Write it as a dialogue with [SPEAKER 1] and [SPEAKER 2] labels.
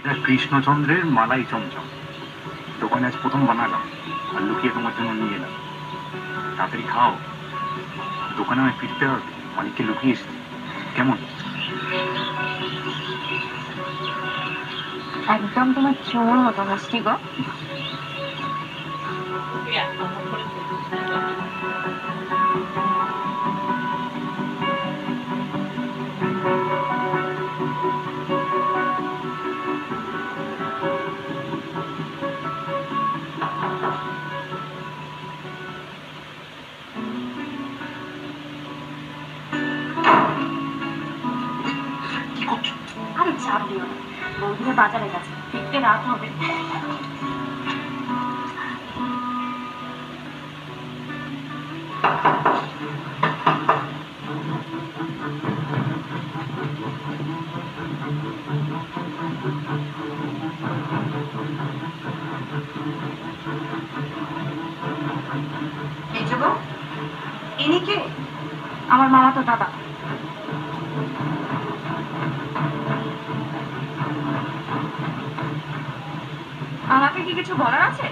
[SPEAKER 1] এটা কৃষ্ণচন্দ্রের মালাই চমচম। দোকানে আজ প্রথম বানালাম আর লুকিয়ে তোমার জন্য নিয়ে এলাম। তাড়াতাড়ি খাও, দোকানে আমায় ফিরতে হবে, মালিককে লুকিয়ে এসেছি। কেমন?
[SPEAKER 2] একদম তোমার চোর মতো মিষ্টি গো। আরে চাপ দিও না, বৌদিরা বাজারে গেছে, ফিরতে রাত হবে। এই যে গো, ইনি কে? আমার মামা তো দাদা। আমাকে কি কিছু বলার আছে?